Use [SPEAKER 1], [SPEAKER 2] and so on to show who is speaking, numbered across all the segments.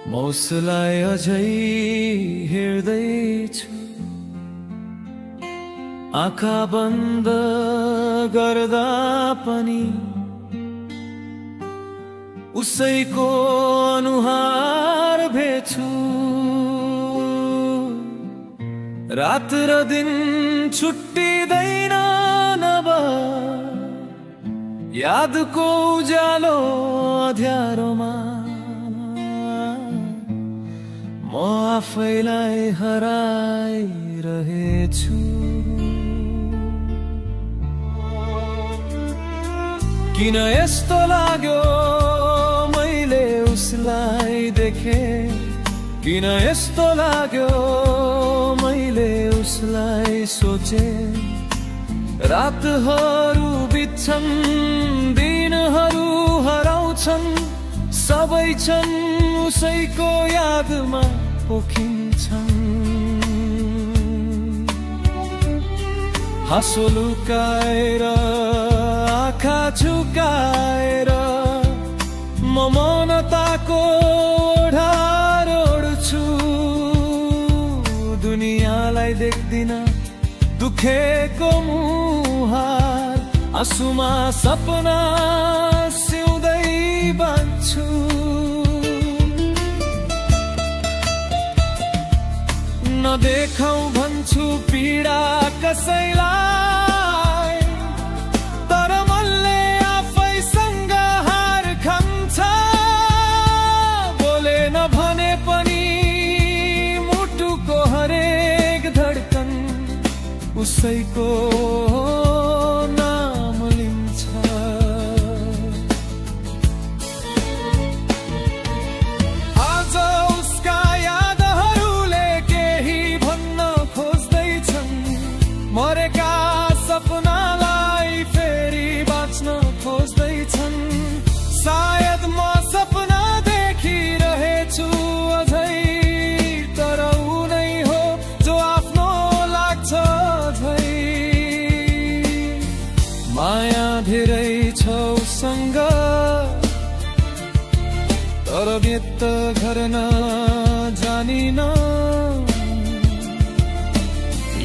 [SPEAKER 1] म उसलाई अझै हेर्दैछु, आँखा बन्द गर्दा पनि उसैको अनुहार भेट्छु। रात र दिन छुट्टिँदैन नभ, यादको उज्यालो अँध्यारोमा म आफैलाई हराइरहेछु। किन यस्तो लाग्यो मैले उसलाई देखे, किन यस्तो लाग्यो मैले उसलाई सोचे। रातहरू बित्छन्, दिनहरू हराउँछन्, सबै छन् उसैको यादमा पोखिन्छन्। हाँसो लुकाएर आँखा झुकाएर म मौनताको ओढार ओढ्छु। दुनियाँलाई देख्दिन दुखेको मुहार, आँसुमा सपना सिउँदै बाँध्छु। नदेखाऊ भन्छु पीडा कसैलाई, तर मनले आफैसँग हार खान्छ। बोलेन भने पनि मुटुको हरेक धड्कन उसैको नाम लिन्छ। आज उसका यादहरूले केही भन्न खोज्दैछन्, मरेका सपनालाई फेरि बाँच्न खोज्दैछन्। सायद म सपना देखिरहेछु अझै, तर ऊ नै हो जो आफ्नो लाग्छ झै। माया धेरै छ उसँग, तर व्यक्त गर्न जानिन।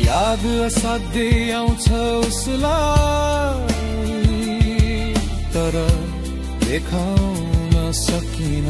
[SPEAKER 1] याद असाध्यै आउँछ उसलाई, तर देखाउन सकिन।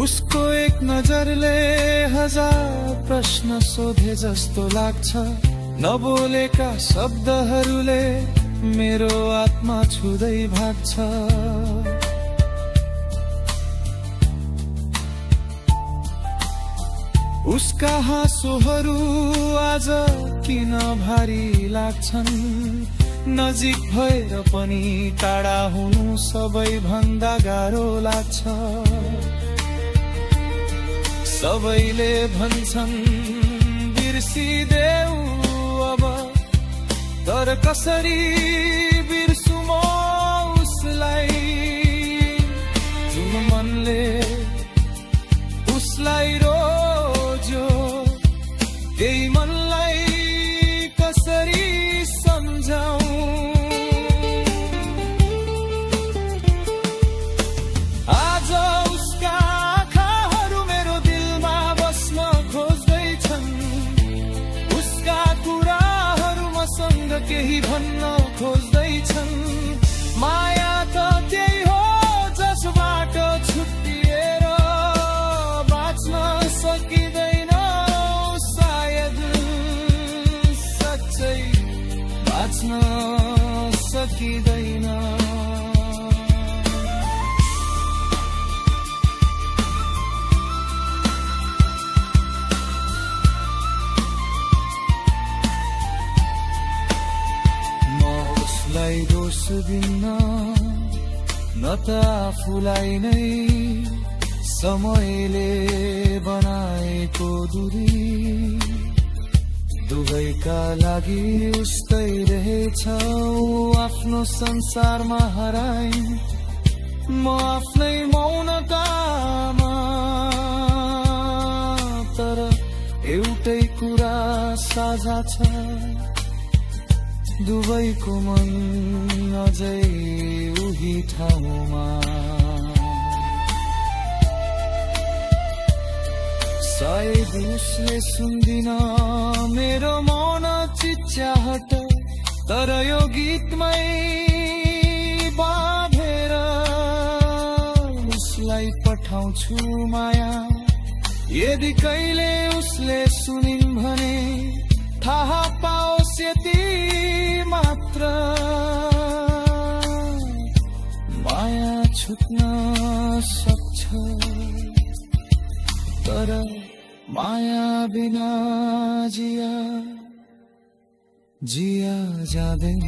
[SPEAKER 1] उसको एक नजरले हजार प्रश्न सोधे जस्तो लाग्छ। नबोलेका शब्दहरूले मेरो आत्मा छुँदै भाग्छ। उसका हाँसोहरू आज किन भारी लाग्छन्, नजिक भएर पनि टाढा हुनु सबैभन्दा गाह्रो लाग्छ। सबैले भन्छन् बिर्सिदेऊ अब, तर कसरी बिर्सु म उसलाई, जुन मनले उसलाई रोज्यो त्यही मनलाई कसरी सम्झाऊ। आज उसका आँखाहरू मेरो दिलमा बस्न खोज्दैछन्, उसका कुराहरू मसँग केही भन्न खोज्दैछन्। माया त त्यही हो जसबाट छुट्टिएर बाँच्न सकिँदैन। सायद सच्चै बाँच्न सकिँदैन। उसलाई दोष दिन्न, न त आफूलाई नै समयले बनाएको दूरी। सबैका लागि उस्तै रहेछौ आफ्नो संसारमा हराई म आफ्नै मौनतामा तर एउटै कुरा साझा छ दुवैको मन अझै उही ठाउँमा सायद उसले सुन्दिन मेरो मौन चिच्याहट तर यो गीतमै बाँधेर उसलाई पठाउँछु माया यदि कहिले उसले सुनिन् भने थाहा पाओस् यति मात्र माया छुट्न सक्छ तर माया बिना जिया जाँदैन।